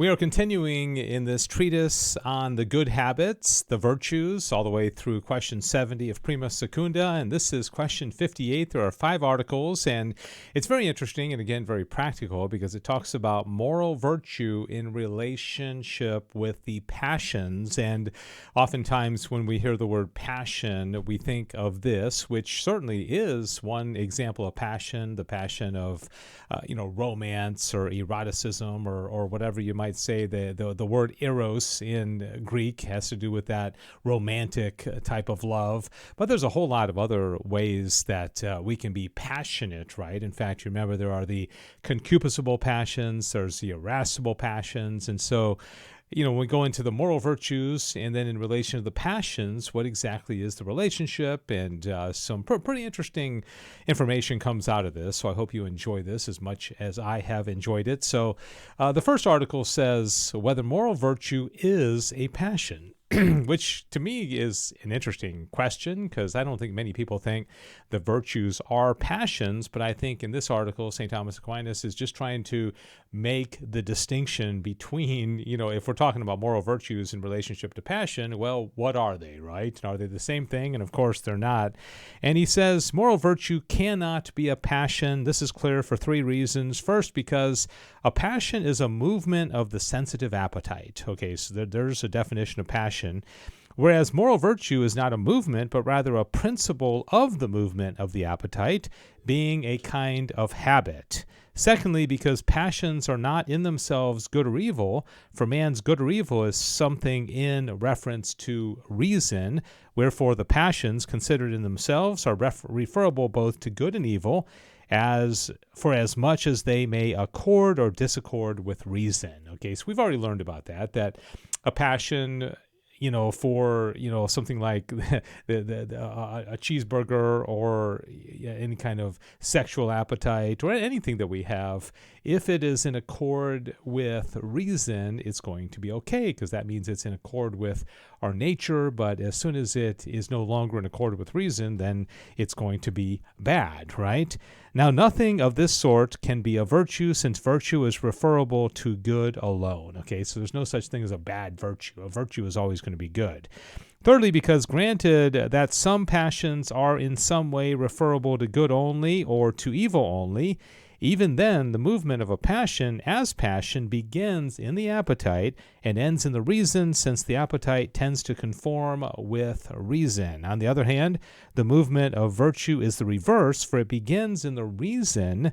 We are continuing in this treatise on the good habits, the virtues, all the way through question 70 of Prima Secunda, and this is question 58. There are 5 articles, and it's very interesting and, again, very practical because it talks about moral virtue in relationship with the passions, and oftentimes when we hear the word passion, we think of this, which certainly is one example of passion, the passion of, romance or eroticism or whatever you might say. The word eros in Greek has to do with that romantic type of love, but there's a whole lot of other ways that we can be passionate, right? In fact, you remember there are the concupiscible passions, there's the irascible passions, and so when we go into the moral virtues and then in relation to the passions, what exactly is the relationship? And some pretty interesting information comes out of this. So I hope you enjoy this as much as I have enjoyed it. So the first article says whether moral virtue is a passion. Which to me is an interesting question because I don't think many people think the virtues are passions, but I think in this article, St. Thomas Aquinas is just trying to make the distinction between, if we're talking about moral virtues in relationship to passion, well, what are they, right? And are they the same thing? And of course they're not. And he says moral virtue cannot be a passion. This is clear for 3 reasons. First, because a passion is a movement of the sensitive appetite. Okay, so there's a definition of passion. Whereas moral virtue is not a movement, but rather a principle of the movement of the appetite, being a kind of habit. Secondly, because passions are not in themselves good or evil, for man's good or evil is something in reference to reason, wherefore the passions considered in themselves are referable both to good and evil, as much as they may accord or disaccord with reason. Okay, so we've already learned about that a passion, for, something like a cheeseburger or any kind of sexual appetite or anything that we have, if it is in accord with reason, it's going to be okay because that means it's in accord with our nature. But as soon as it is no longer in accord with reason, then it's going to be bad, right? Now, nothing of this sort can be a virtue, since virtue is referable to good alone. Okay, so there's no such thing as a bad virtue. A virtue is always going to be good. Thirdly, because granted that some passions are in some way referable to good only or to evil only, even then the movement of a passion as passion begins in the appetite and ends in the reason, since the appetite tends to conform with reason. On the other hand, the movement of virtue is the reverse, for it begins in the reason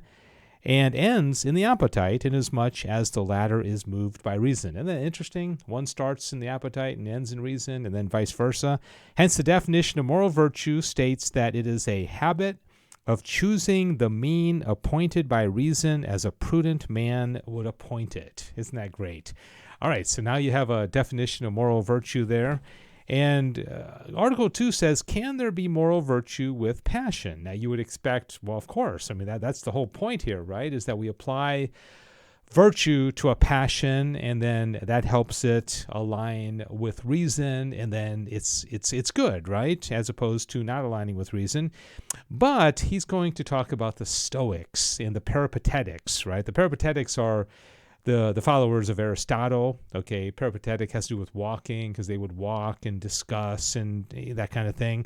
and ends in the appetite, inasmuch as the latter is moved by reason. Isn't that interesting? One starts in the appetite and ends in reason, and then vice versa. Hence, the definition of moral virtue states that it is a habit of choosing the mean appointed by reason as a prudent man would appoint it. Isn't that great? All right, so now you have a definition of moral virtue there. And Article 2 says, can there be moral virtue with passion? Now, you would expect, well, of course. I mean, that's the whole point here, right, is that we apply virtue to a passion, and then that helps it align with reason, and then it's good, right, as opposed to not aligning with reason. But he's going to talk about the Stoics and the Peripatetics, right? The Peripatetics are the followers of Aristotle. Okay, peripatetic has to do with walking, because they would walk and discuss and that kind of thing.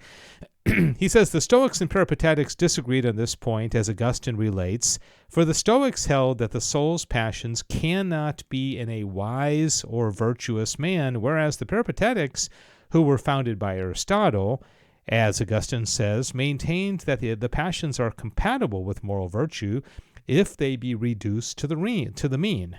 He says the Stoics and Peripatetics disagreed on this point, as Augustine relates, for the Stoics held that the soul's passions cannot be in a wise or virtuous man, whereas the Peripatetics, who were founded by Aristotle, as Augustine says, maintained that the passions are compatible with moral virtue if they be reduced to the mean.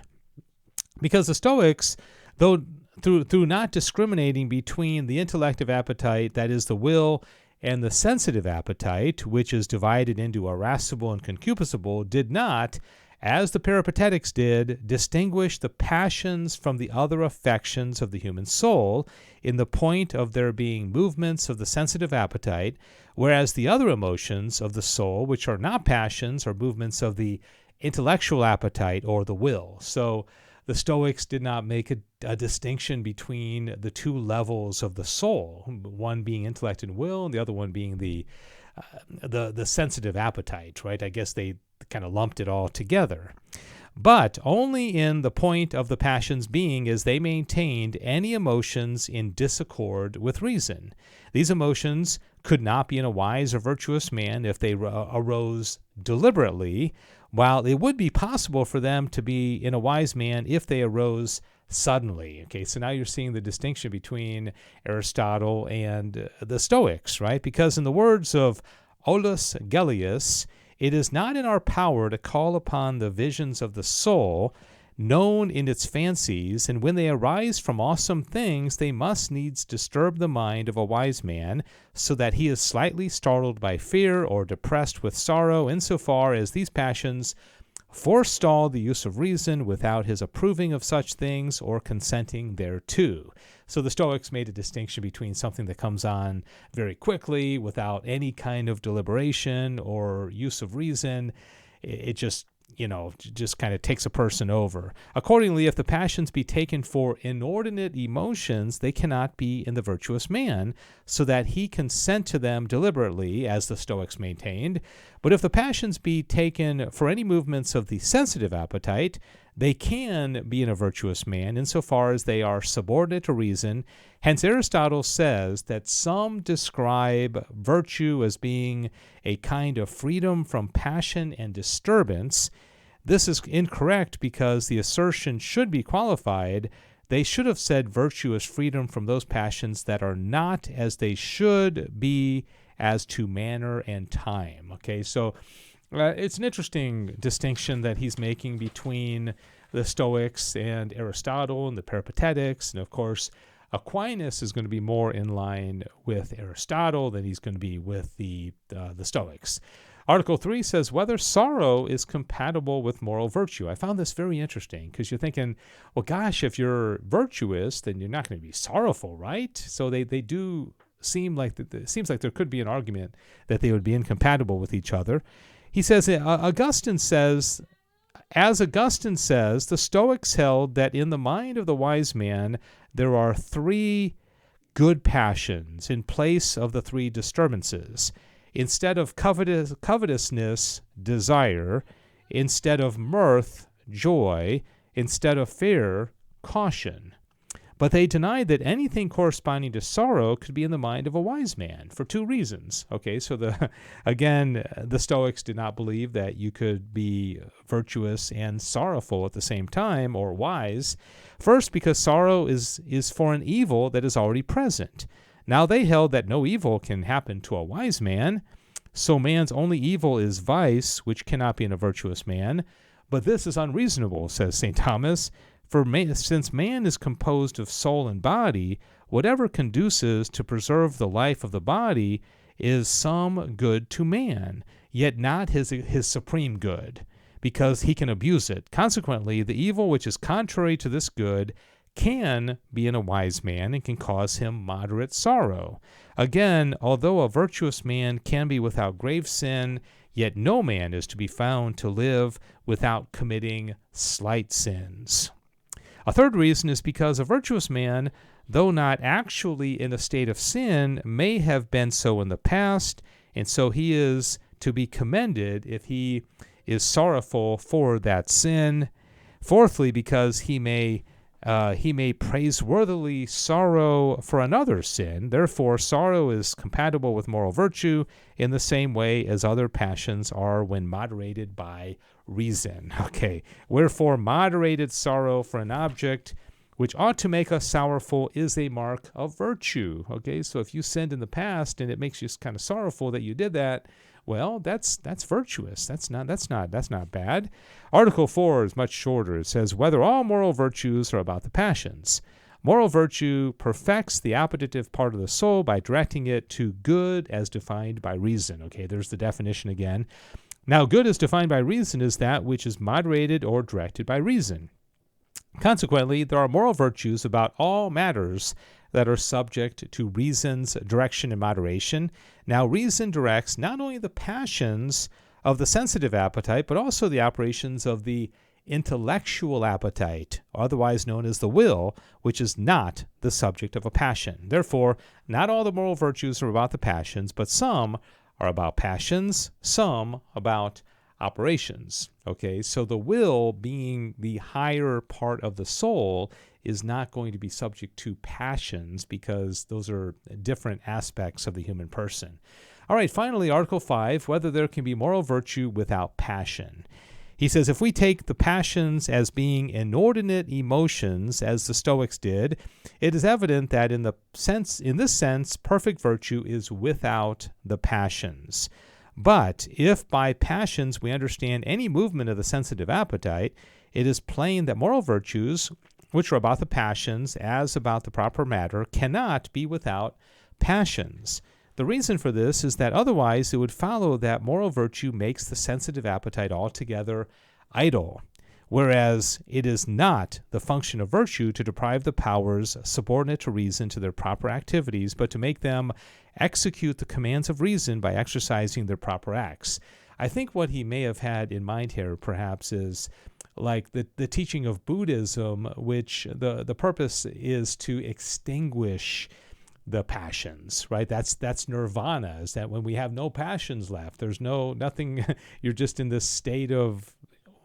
Because the Stoics, though through not discriminating between the intellective appetite, that is the will, and the sensitive appetite, which is divided into irascible and concupiscible, did not, as the Peripatetics did, distinguish the passions from the other affections of the human soul in the point of there being movements of the sensitive appetite, whereas the other emotions of the soul, which are not passions, are movements of the intellectual appetite or the will. So the Stoics did not make a distinction between the 2 levels of the soul, one being intellect and will, and the other one being the sensitive appetite, right? I guess they kind of lumped it all together. but only in the point of the passions being as they maintained any emotions in disaccord with reason. These emotions could not be in a wise or virtuous man if they arose deliberately, while it would be possible for them to be in a wise man if they arose suddenly. Okay, so now you're seeing the distinction between Aristotle and the Stoics, right? Because in the words of Aulus Gellius, it is not in our power to call upon the visions of the soul, known in its fancies, and when they arise from awesome things, they must needs disturb the mind of a wise man, so that he is slightly startled by fear or depressed with sorrow, insofar as these passions forestall the use of reason without his approving of such things or consenting thereto. So the Stoics made a distinction between something that comes on very quickly without any kind of deliberation or use of reason. It just kind of takes a person over. Accordingly, if the passions be taken for inordinate emotions, they cannot be in the virtuous man, so that he consent to them deliberately, as the Stoics maintained. But if the passions be taken for any movements of the sensitive appetite, they can be in a virtuous man, insofar as they are subordinate to reason. Hence Aristotle says that some describe virtue as being a kind of freedom from passion and disturbance. This is incorrect, because the assertion should be qualified. They should have said virtue is freedom from those passions that are not as they should be as to manner and time. Okay, so it's an interesting distinction that he's making between the Stoics and Aristotle and the Peripatetics. And of course, Aquinas is going to be more in line with Aristotle than he's going to be with the Stoics. Article 3 says whether sorrow is compatible with moral virtue. I found this very interesting, because you're thinking, well, gosh, if you're virtuous, then you're not going to be sorrowful, right? So they do seem like it seems like there could be an argument that they would be incompatible with each other. He says, Augustine says, the Stoics held that in the mind of the wise man there are three good passions in place of the three disturbances. Instead of covetousness, desire. Instead of mirth, joy. Instead of fear, caution. But they denied that anything corresponding to sorrow could be in the mind of a wise man for two reasons. Okay, so the Stoics did not believe that you could be virtuous and sorrowful at the same time, or wise. First, because sorrow is for an evil that is already present. Now they held that no evil can happen to a wise man, so man's only evil is vice, which cannot be in a virtuous man. But this is unreasonable, says St. Thomas, for since man is composed of soul and body, whatever conduces to preserve the life of the body is some good to man, yet not his supreme good, because he can abuse it. Consequently, the evil which is contrary to this good can be in a wise man and can cause him moderate sorrow. Again, although a virtuous man can be without grave sin, yet no man is to be found to live without committing slight sins. A third reason is because a virtuous man, though not actually in a state of sin, may have been so in the past, and so he is to be commended if he is sorrowful for that sin. Fourthly, because he may praiseworthily sorrow for another sin. Therefore, sorrow is compatible with moral virtue in the same way as other passions are when moderated by reason. Okay, wherefore moderated sorrow for an object which ought to make us sorrowful is a mark of virtue. Okay, so if you sinned in the past and it makes you kind of sorrowful that you did that, well, that's virtuous. That's not bad. Article 4 is much shorter. It says whether all moral virtues are about the passions. Moral virtue perfects the appetitive part of the soul by directing it to good as defined by reason. Okay, there's the definition again. Now, good as defined by reason is that which is moderated or directed by reason. Consequently, there are moral virtues about all matters that are subject to reason's direction and moderation. Now, reason directs not only the passions of the sensitive appetite, but also the operations of the intellectual appetite, otherwise known as the will, which is not the subject of a passion. Therefore, not all the moral virtues are about the passions, but some are about passions, some about operations. Okay, so the will, being the higher part of the soul, is not going to be subject to passions because those are different aspects of the human person. All right, finally, Article 5, whether there can be moral virtue without passion. He says, if we take the passions as being inordinate emotions, as the Stoics did, it is evident that in this sense, perfect virtue is without the passions. But if by passions we understand any movement of the sensitive appetite, it is plain that moral virtues, which are about the passions as about the proper matter, cannot be without passions. The reason for this is that otherwise it would follow that moral virtue makes the sensitive appetite altogether idle, whereas it is not the function of virtue to deprive the powers subordinate to reason to their proper activities, but to make them execute the commands of reason by exercising their proper acts. I think what he may have had in mind here perhaps is like the teaching of Buddhism, which the purpose is to extinguish the passions, right? That's nirvana, is that when we have no passions left, there's nothing, you're just in this state of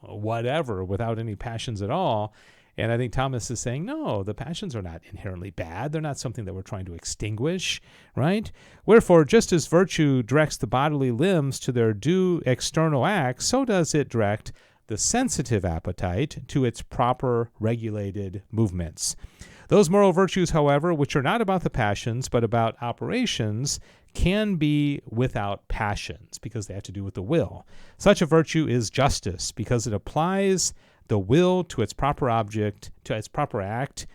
whatever without any passions at all. And I think Thomas is saying, no, the passions are not inherently bad. They're not something that we're trying to extinguish, right? Wherefore, just as virtue directs the bodily limbs to their due external acts, so does it direct the sensitive appetite to its proper regulated movements. Those moral virtues, however, which are not about the passions but about operations, can be without passions because they have to do with the will. Such a virtue is justice because it applies the will to its proper object, to its proper act,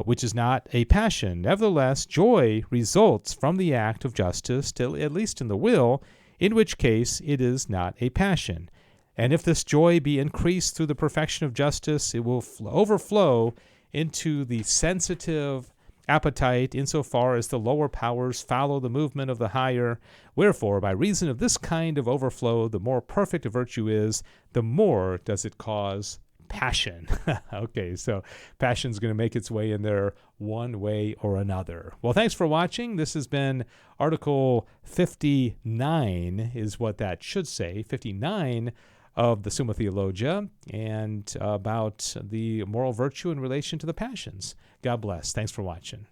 which is not a passion. Nevertheless, joy results from the act of justice, at least in the will, in which case it is not a passion. And if this joy be increased through the perfection of justice, it will overflow into the sensitive appetite insofar as the lower powers follow the movement of the higher. Wherefore, by reason of this kind of overflow, the more perfect a virtue is, the more does it cause passion. Okay, so passion is going to make its way in there one way or another. Well, thanks for watching. This has been Article 59 is what that should say, 59 of the Summa Theologia, and about the moral virtue in relation to the passions. God bless. Thanks for watching.